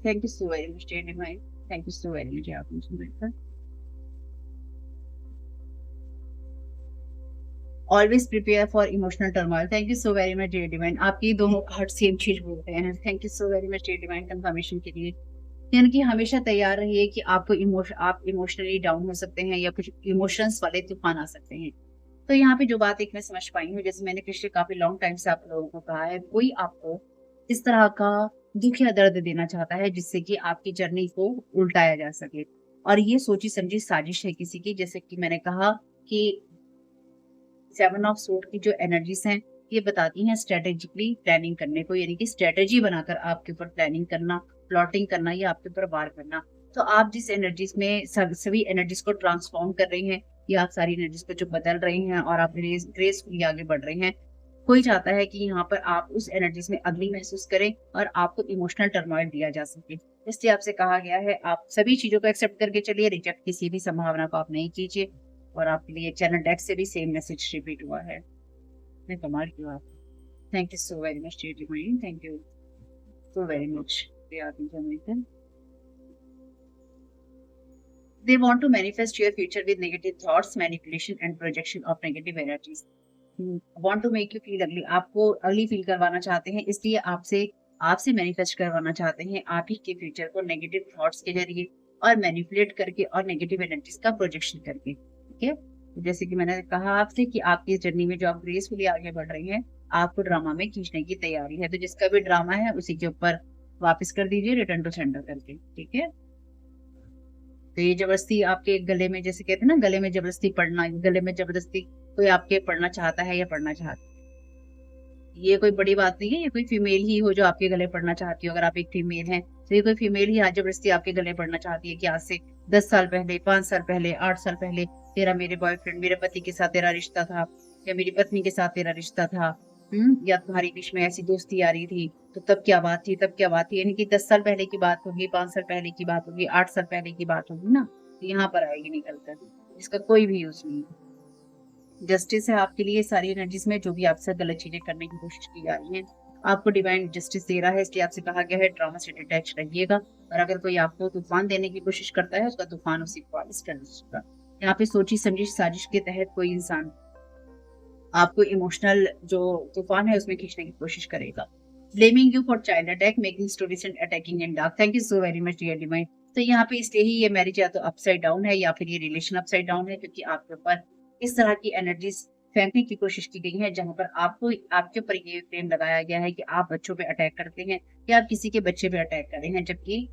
Thank you so very much dear divine. Thank you so very much आपने सुनकर। Always prepare for emotional turmoil. Thank you so very much dear divine. आपकी दोनों कार्ड सेम चीज बोलते हैं। Thank you so very much dear divine confirmation के लिए। यानी कि हमेशा तैयार रहिए कि आप इमोशनली डाउन हो सकते हैं या कुछ इमोशंस वाले तूफान आ सकते हैं। तो यहाँ पे जो बात एक मैं समझ पाई हूँ, जैसे मैंने पिछले काफी लॉन्ग टाइम से आप लोगों को कहा है, कोई आपको इस तरह का दुख या दर्द देना चाहता है जिससे कि आपकी जर्नी को उल्टाया जा सके। और ये सोची समझी साजिश है किसी की, जैसे कि मैंने कहा कि 7 ऑफ सोर्ड की जो एनर्जीज हैं ये बताती हैं स्ट्रेटेजिकली प्लानिंग करने को, यानी कि स्ट्रेटेजी बनाकर आपके ऊपर प्लानिंग करना, प्लॉटिंग करना या आपके ऊपर वार करना। तो आप जिस एनर्जीज में सभी एनर्जीज को ट्रांसफॉर्म कर रही हैं, या आप सारी एनर्जीज को जो बदल रही हैं और आप ग्रेसफुली आगे बढ़ रहे हैं, कोई चाहता है कि यहाँ पर आप उस एनर्जीज में अग्नि महसूस करें और आपको इमोशनल टर्मोइल दिया जा सके। इसलिए आपसे कहा गया है आप सभी चीजों को एक्सेप्ट करके चलिए, रिजेक्ट किसी भी संभावना को आप नहीं कीजिए। और आपके लिए चैनल डेक से भी सेम मैसेज रिपीट हुआ है। मैं कमाल की आप। Thank you so very much dear divine. Thank you so very much. They want to manifest your future with negative thoughts, manipulation and projection of negative energies. Want to make you feel ugly. आपको अगली feel करवाना चाहते हैं, इसलिए आपसे आपसे manifest करवाना चाहते हैं आप ही के फ्यूचर को नेगेटिव थॉट्स के जरिए और मैनिपुलेट करके और नेगेटिव एनर्जीज का प्रोजेक्शन करके। ठीक है, जैसे कि मैंने कहा आपसे कि आपकी जर्नी में जो आप ग्रेसफुली आगे बढ़ रही हैं, आपको ड्रामा में खींचने की तैयारी है। तो जिसका भी ड्रामा है उसी के ऊपर वापस कर दीजिए, रिटर्न टू सेंडर करके। ठीक है, तो ये जबरदस्ती आपके गले में, जैसे कहते हैं ना गले में जबरदस्ती पड़ना, गले में जबरदस्ती कोई आपके पड़ना चाहता है या पड़ना चाहता है, ये कोई बड़ी बात नहीं है। ये कोई फीमेल ही हो जो आपके गले पड़ना चाहती हो। अगर आप एक फीमेल हैं तो ये कोई फीमेल ही आज जबरदस्ती आपके गले पड़ना चाहती है कि आज से 10 साल पहले, 5 साल पहले, 8 साल पहले तेरा मेरे बॉयफ्रेंड, मेरे पति के साथ तेरा रिश्ता था, या मेरी पत्नी के साथ तेरा रिश्ता था, या तुम्हारी बीच में ऐसी दोस्ती आ रही थी, तो तब क्या बात थी, तब क्या बात थी। यानी कि 10 साल पहले की बात होगी, 5 साल पहले की बात होगी, 8 साल पहले की बात होगी ना, तो यहाँ पर आएगी निकल कर, इसका कोई भी यूज नहीं। जस्टिस है आपके लिए सारी एनर्जीज में, जो भी आपसे गलत चीजें करने की कोशिश की जा रही है आपको डिवाइन जस्टिस दे रहा है। इसलिए आपसे कहा गया है ड्रामा से डिटैच रहिएगा, और अगर कोई आपको तूफान देने की कोशिश करता है उसका तूफान उसी को वापस कर दीजिएगा। यहाँ पे सोची समझी साजिश के तहत कोई इंसान आपको इमोशनल जो तूफान है उसमें खींचने की कोशिश करेगा। Blaming you for child attack, making stories and attacking in dark. Thank you so very much dear divine. तो यहाँ पे इसलिए ही ये मैरिज या तो अपसाइड डाउन है या फिर ये रिलेशन अपसाइड डाउन है, क्योंकि आपके ऊपर इस तरह की एनर्जीज फेंकने की कोशिश की गई है, जहां पर आपको आपके ऊपर ये फ्रेम लगाया गया है कि आप बच्चों पे अटैक करते हैं या आप किसी के बच्चे पे अटैक कर रहे हैं। जबकि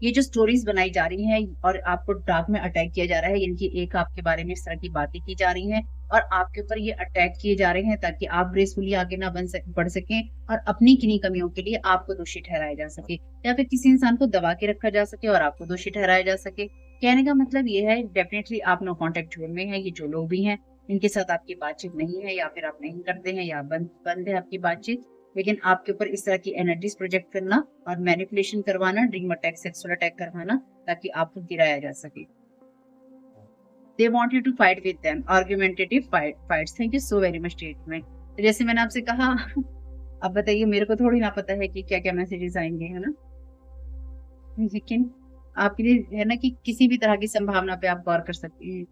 ये जो स्टोरीज बनाई जा रही हैं और आपको डार्क में अटैक किया जा रहा है, यानी कि एक आपके बारे में इस तरह की बातें की जा रही हैं और आपके ऊपर ये अटैक किए जा रहे हैं ताकि आप ग्रेसफुली आगे ना बढ़ सकें और अपनी किन्हीं कमियों के लिए आपको दोषी ठहराया जा सके, या फिर किसी इंसान को दबा के रखा जा सके और आपको दोषी ठहराया जा सके। कहने का मतलब ये है डेफिनेटली आप नो कॉन्टेक्ट जोन में है। ये जो लोग भी हैं इनके साथ आपकी बातचीत नहीं है, या फिर आप नहीं करते हैं, या बंद है आपकी बातचीत, लेकिन आपके ऊपर इस तरह की एनर्जीज प्रोजेक्ट करना और मैनिपुलेशन करवाना, ड्रीम अटैक, सेक्सुअल अटैक करवाना ताकि आपको गिराया जा सके। They want you to fight with them, argumentative fights. Thank you so very much statement. तो जैसे मैंने आपसे कहा, अब बताइए मेरे को थोड़ी ना पता है कि क्या क्या मैसेजेस आएंगे, है ना, लेकिन आपके लिए है ना कि किसी भी तरह की संभावना पे आप गौर कर सकती हैं।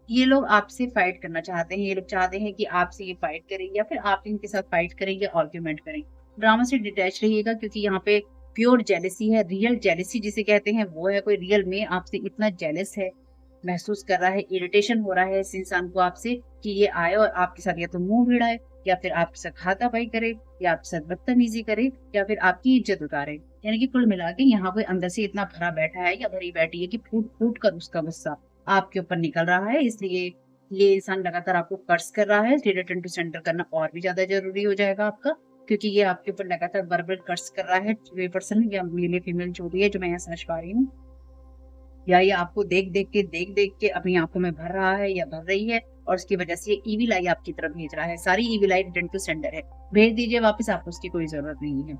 ये लोग आपसे फाइट करना चाहते हैं, ये लोग चाहते हैं कि आपसे ये फाइट करें या फिर आप इनके साथ फाइट करेंगे, आर्ग्यूमेंट करें। ड्रामा से डिटैच रहिएगा क्योंकि यहाँ पे प्योर जेलसी है, रियल जेलसी जिसे कहते हैं वो है। कोई रियल में आपसे इतना जेलस है, महसूस कर रहा है, इरिटेशन हो रहा है इस इंसान को आपसे कि ये आए और आपके साथ या तो मुंह भिड़ाए या फिर आपके साथ हाथापाई करे या आपके साथ बदतमीजी करे या फिर आपकी इज्जत उतारे। यानी कि कुल मिला के यहाँ कोई अंदर से इतना भरा बैठा है या भरी बैठी है कि फूट फूट कर उसका गुस्सा आपके ऊपर निकल रहा है। इसलिए ये इंसान लगातार आपको कर्स कर रहा है। रिटर्न टू सेंटर करना और भी ज्यादा जरूरी हो जाएगा आपका, क्योंकि ये आपके ऊपर लगातार वर्बल कर्स कर रहा है। ये पर्सन या मेल फीमेल जो भी है, जो मैं यहाँ समझ पा रही हूँ, या ये आपको देख देख के अपनी आंखों में भर रहा है या भर रही है और उसकी वजह से ये ईविल आई आपकी तरफ भेज रहा है। सारी evil eye return to sender है, भेज दीजिए वापस, आपको उसकी कोई जरूरत नहीं है।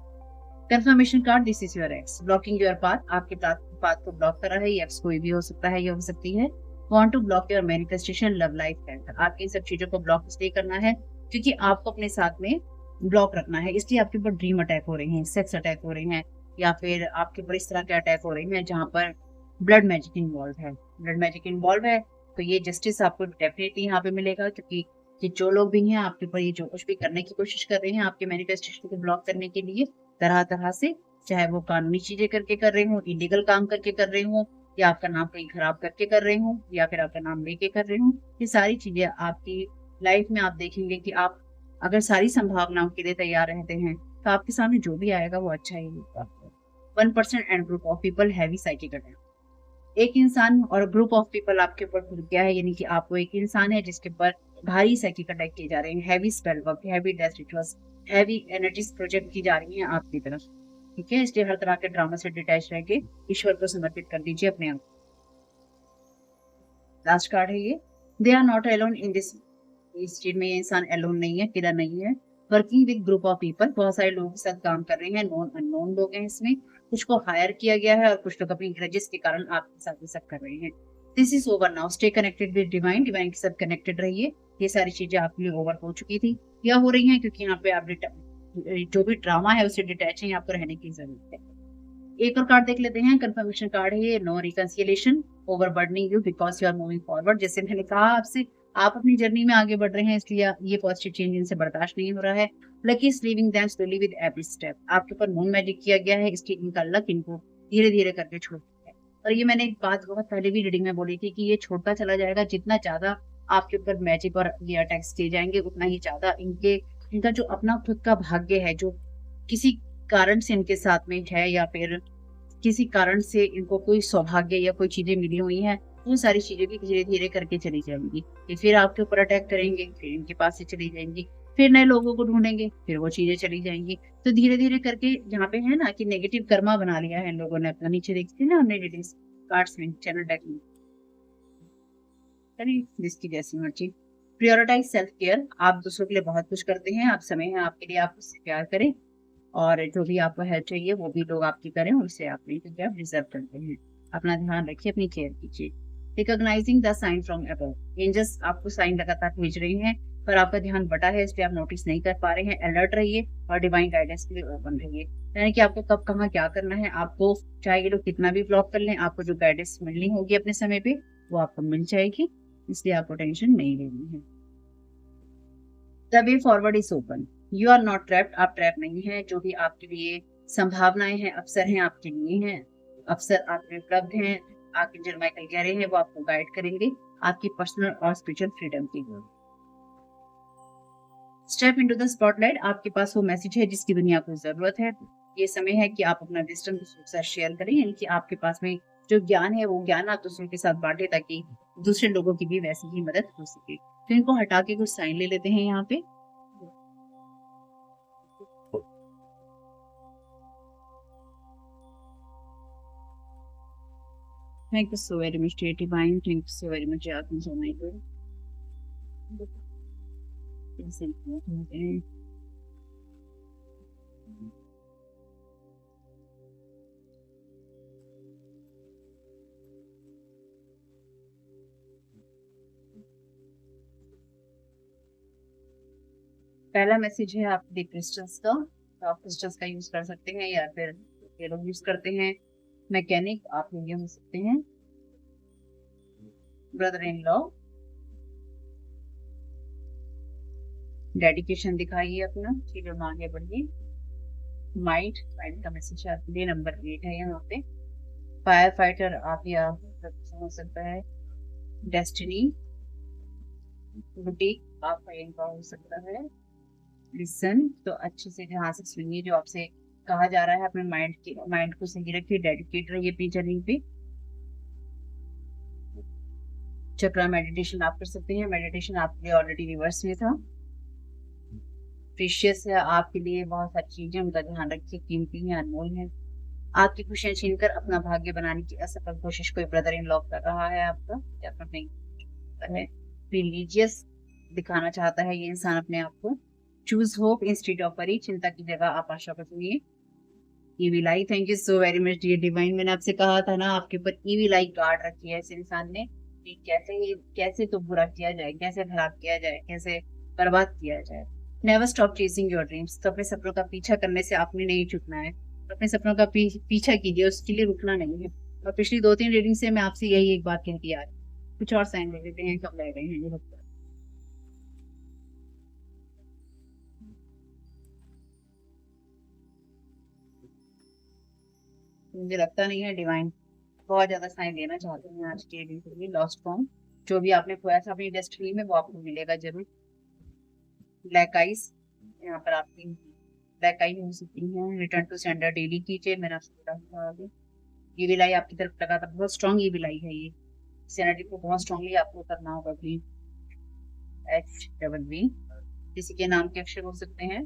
Confirmation card, this is your x blocking your path, आपके पाथ को ब्लॉक कर रहा है। ये एक्स कोई भी हो सकता है, ये हो सकती है। Want to block your manifestation love life health, आपकी इन सब चीजों को ब्लॉक इसलिए करना है क्योंकि आपको अपने साथ में ब्लॉक रखना है। इसलिए आपके ऊपर ड्रीम अटैक हो रहे हैं, सेक्स अटैक हो रहे हैं, या फिर आपके ऊपर इस तरह के अटैक हो रहे हैं जहां पर ब्लड मैजिक इन्वॉल्व है। ब्लड मैजिक इन्वॉल्व है तो ये जस्टिस आपको डेफिनेटली यहाँ पे मिलेगा, क्योंकि ये जो लोग भी हैं आपके ऊपर ये जो कुछ भी करने की कोशिश कर रहे हैं आपके मैनिफेस्टेशन को ब्लॉक करने के लिए तरह तरह से, चाहे वो कानूनी चीजें करके कर रहे हो, इलीगल काम करके कर रहे हो, या आपका नाम कहीं खराब करके कर रहे हो, या फिर आपका नाम लेके कर रहे हो, ये सारी चीजें आपकी लाइफ में आप देखेंगे कि आप अगर सारी संभावनाओं के लिए तैयार रहते हैं तो आपके सामने जो भी आएगा वो अच्छा ही होगा। 1% and group of people heavy psychic attack, एक इंसान और ग्रुप ऑफ पीपल आपके ऊपर खुल गया है, यानी कि आपको एक इंसान है जिसके ऊपर भारी साइकिक अटैक किए जा रहे हैं, heavy spell work, heavy death rituals, heavy energies project की जा रही हैं आपकी तरफ। ठीक है, इसलिए हर तरह के ड्रामा से डिटैच रह के ईश्वर को समर्पित कर दीजिए अपने आप। लास्ट कार्ड है ये, they are not alone in this, इस चीज में ये इंसान अलोन नहीं है, अकेला नहीं है। Working with group of people, बहुत सारे लोगों के साथ काम कर रहे हैं, नॉन अननोन लोग हैं इसमें, कुछ को हायर किया गया है और कुछ लोग अपनी ग्रजेस के कारण आपके साथ ये सब कर रहे हैं। This is over now, stay connected with divine, divine के साथ कनेक्टेड रहिए। ये सारी चीजें आपके लिए ओवर हो चुकी थी या हो रही हैं, क्योंकि यहाँ पे आप जो भी ड्रामा है उससे डिटैच है, आपको रहने की जरूरत है। एक और कार्ड देख लेते हैं, कंफर्मेशन कार्ड है ये, no reconciliation overburdening you because you are moving forward. जैसे मैंने कहा आपसे, आप अपनी जर्नी में आगे बढ़ रहे हैं, इसलिए ये पॉजिटिव चेंज इनसे बर्दाश्त नहीं हो रहा है। Lucky is leaving them slowly with every step, आपके ऊपर मून मैजिक किया गया है, इसलिए इनका लक इनको धीरे धीरे करके छोड़ता है। और ये मैंने एक बात बहुत पहले भी रीडिंग में बोली थी कि ये छोड़ता चला जाएगा, जितना ज्यादा आपके ऊपर मैजिक और ये अटैक्स किए जाएंगे उतना ही ज्यादा इनका जो अपना खुद का भाग्य है, जो किसी कारण से इनके साथ में है या फिर किसी कारण से इनको कोई सौभाग्य या कोई चीजें मिली हुई हैं, वो सारी चीजें भी धीरे धीरे करके चली जाएंगी। ये फिर आपके ऊपर अटैक करेंगे, फिर इनके पास से चली जाएंगी, फिर नए लोगों को ढूंढेंगे, फिर वो चीजें चली जाएंगी। तो धीरे धीरे करके यहाँ पे है ना कि नेगेटिव कर्मा बना लिया है इन लोगों ने अपना, नीचे देखते ना हमने डिटेल्स कार्ड्स में चैनल डेक में, जिसकी जैसी मर्जी। प्रियोरिटाइज सेल्फ केयर, आप दूसरों के लिए बहुत कुछ करते हैं, आप समय है आपके लिए, आप उससे प्यार करें और जो भी आपको हेल्प चाहिए वो भी लोग आपकी करें, उससे आप नहीं, क्योंकि आप डिजर्व करते हैं। अपना ध्यान रखिए, अपनी केयर कीजिए। Recognizing the sign from above, angels आपको साइन लगातार भेज रही हैं, पर आपका ध्यान बटा है इसलिए आप नोटिस नहीं कर पा रहे हैं। अलर्ट रहिए और डिवाइन गाइडेंस के लिए ओपन रहिए, यानी कि आपको कब कहाँ क्या करना है, आपको चाहे ये लोग कितना भी ब्लॉक कर लें, आपको जो गाइडेंस मिलनी होगी अपने समय पे वो आपको मिल जाएगी, इसलिए आपको टेंशन नहीं लेनी है। The way forward is open, you are not trapped, आप ट्रैप नहीं है। जो भी आपके लिए संभावनाएं हैं, अवसर हैं आपके लिए हैं, अवसर आपके उपलब्ध हैं, आर्कएंजल माइकल कह रहे हैं वो आपको गाइड करेंगे आपकी पर्सनल और स्पिरिचुअल फ्रीडम की ओर। स्टेप इनटू द स्पॉटलाइट, आपके पास वो मैसेज है जिसकी दुनिया को जरूरत है। ये समय है कि आप अपना विजडम दूसरों के साथ शेयर करें, यानी कि आपके पास में जो ज्ञान है वो ज्ञान आप दूसरों के साथ बांटे ताकि दूसरे लोगों की भी वैसी ही मदद हो सके। तो इनको हटा के कुछ साइन ले लेते हैं यहाँ पे। Thank you so very much, dear Divine. Thank you so very much, Atma Somaito. पहला मैसेज है आपके क्रिस्टल्स का, तो आप क्रिस्टल्स का यूज कर सकते हैं या फिर ये लोग यूज करते हैं मैकेनिक, आप लोग ये हो सकते हैं ब्रदर इन लॉ, डेडिकेशन दिखाइए अपना, चीजों में आगे बढ़िए। माइट माइट का मैसेज आपके लिए नंबर 8 है यहाँ पे। फायर फाइटर आप या हो सकता है। डेस्टिनी बुटीक आपका इनका हो सकता है। लिसन तो अच्छे से ध्यान से सुनिए जो आपसे कहा जा रहा है, अपने माइंड को सही रखिए, डेडिकेट रहिए अपनी जर्नी पे। चक्रा मेडिटेशन आप कर सकते हैं, मेडिटेशन आपके लिए ऑलरेडी रिवर्स में था। प्रीशियस है आपके लिए, बहुत सारी चीजें उनका ध्यान रखिए, कीमती है, अनमोल है। आपकी खुशियां छीनकर अपना भाग्य बनाने की असफल कोशिश कोई ब्रदर इन लॉ कर रहा है आपका, या फिर नहीं है। रिलीजियस दिखाना चाहता है ये इंसान अपने आप को। Choose hope instead of worry, चिंता की जगह आप आशा पर सुनिए। Evil eye, thank you so very much dear divine. मैंने आपसे कहा था ना आपके ऊपर ईविल आई गार्ड रखी है इस इंसान ने, कि कैसे तो बुरा किया जाए, कैसे खराब किया जाए, कैसे बर्बाद किया जाए। Never stop chasing your dreams, तो अपने सपनों का पीछा करने से आपने नहीं छूटना है। अपने सपनों का पीछा कीजिए, उसके लिए रुकना नहीं है। और पिछली 2-3 रीडिंग से मैं आपसे यही एक बात कहती आ रही हूँ। कुछ और साइन ले लेते हैं, कब ले रहे हैं ये लोग। मुझे लगता नहीं है डिवाइन बहुत ज्यादा साइन देना चाहते हैं आज के दिन के लिए। लॉस्ट फॉर्म जो भी आपने खोया था अपनी डेस्टिनी में वो आपको मिलेगा जरूर। ब्लैक आइज यहाँ पर आपकी ब्लैक आई हो सकती है। रिटर्न टू सेंडर डेली कीजिए, मैंने आपसे बताया आगे। ये विलाई आपकी तरफ लगा था, बहुत स्ट्रॉन्ग ये विलाई है ये। सेनेटी को बहुत स्ट्रांगली आपको करना होगा भी। HWV किसी के नाम के अक्षर हो सकते हैं।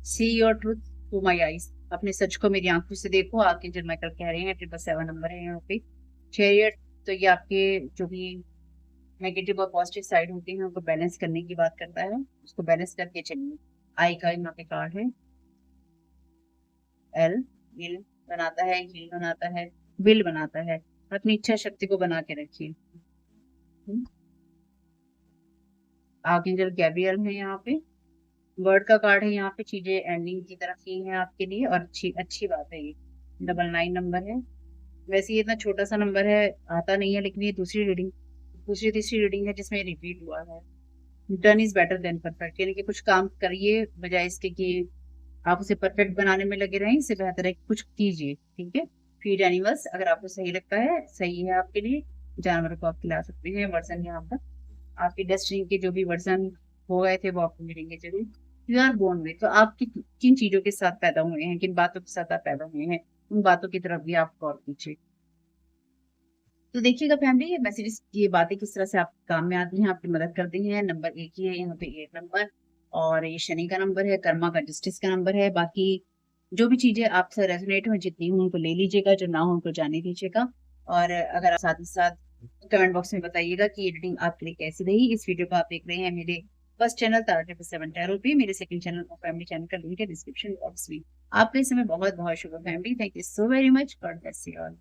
See your truth to my eyes, अपने सच को मेरी आंखों से देखो, आपके जो माइकल कह रहे हैं। 777 नंबर है यहाँ पे। चैरियट तो ये आपके जो भी नेगेटिव और पॉजिटिव साइड होती है उनको बैलेंस करने की बात करता है, उसको बैलेंस करके चलिए। आई का यहाँ पे कार्ड है। एल विल बनाता है, हील बनाता है, विल बनाता है। अपनी इच्छा शक्ति को बना के रखिए। आर्कएंजल गैब्रियल है यहाँ पे। वर्ड का कार्ड है यहाँ पे, चीजें एंडिंग की तरफ ही है आपके लिए, और अच्छी अच्छी बात है ये। 99 नंबर है। वैसे ये इतना छोटा सा नंबर है, आता नहीं है, लेकिन ये दूसरी तीसरी रीडिंग है जिसमें रिपीट हुआ है। Done is better than perfect, यानी कि कुछ काम करिए बजाय इसके कि आप उसे परफेक्ट बनाने में लगे रहें, इससे बेहतर है कि कुछ कीजिए। ठीक है। फीड एनिमल्स अगर आपको सही लगता है, सही है आपके लिए, जानवरों को आप खिला सकते हैं। वर्जन यहाँ पर आपकी डेस्टिनी के जो भी वर्जन हो गए थे वो आपको मिलेंगे जरूर। यू आर बोर्न में, तो आप किन चीजों के साथ पैदा हुए हैं, किन बातों के साथ आप पैदा हुए हैं, उन बातों की तरफ भी आप गौर कीजिए। तो देखिएगा फैमिली, ये मैसेजेस ये बातें किस तरह से आपके काम में आती हैं, आपकी मदद करती हैं। नंबर 1 ही है यहाँ पे, 8 नंबर, और ये शनि का नंबर है, कर्मा का जस्टिस का नंबर है। बाकी जो भी चीजें आपसे रेजोनेट हो, जितनी हो उनको ले लीजिएगा, जो ना हो उनको जाने दीजिएगा। और अगर आप साथ ही साथ कमेंट बॉक्स में बताइएगा कि ये रीडिंग आपके लिए कैसी रही। इस वीडियो को आप देख रहे हैं मेरे फर्स्ट चैनल तारा 7 टैरो पे, मेरे सेकंड चैनल और फैमिली चैनल का लिंक है डिस्क्रिप्शन बॉक्स में। आपके समय बहुत बहुत शुभ family, thank you so very much, God bless you all.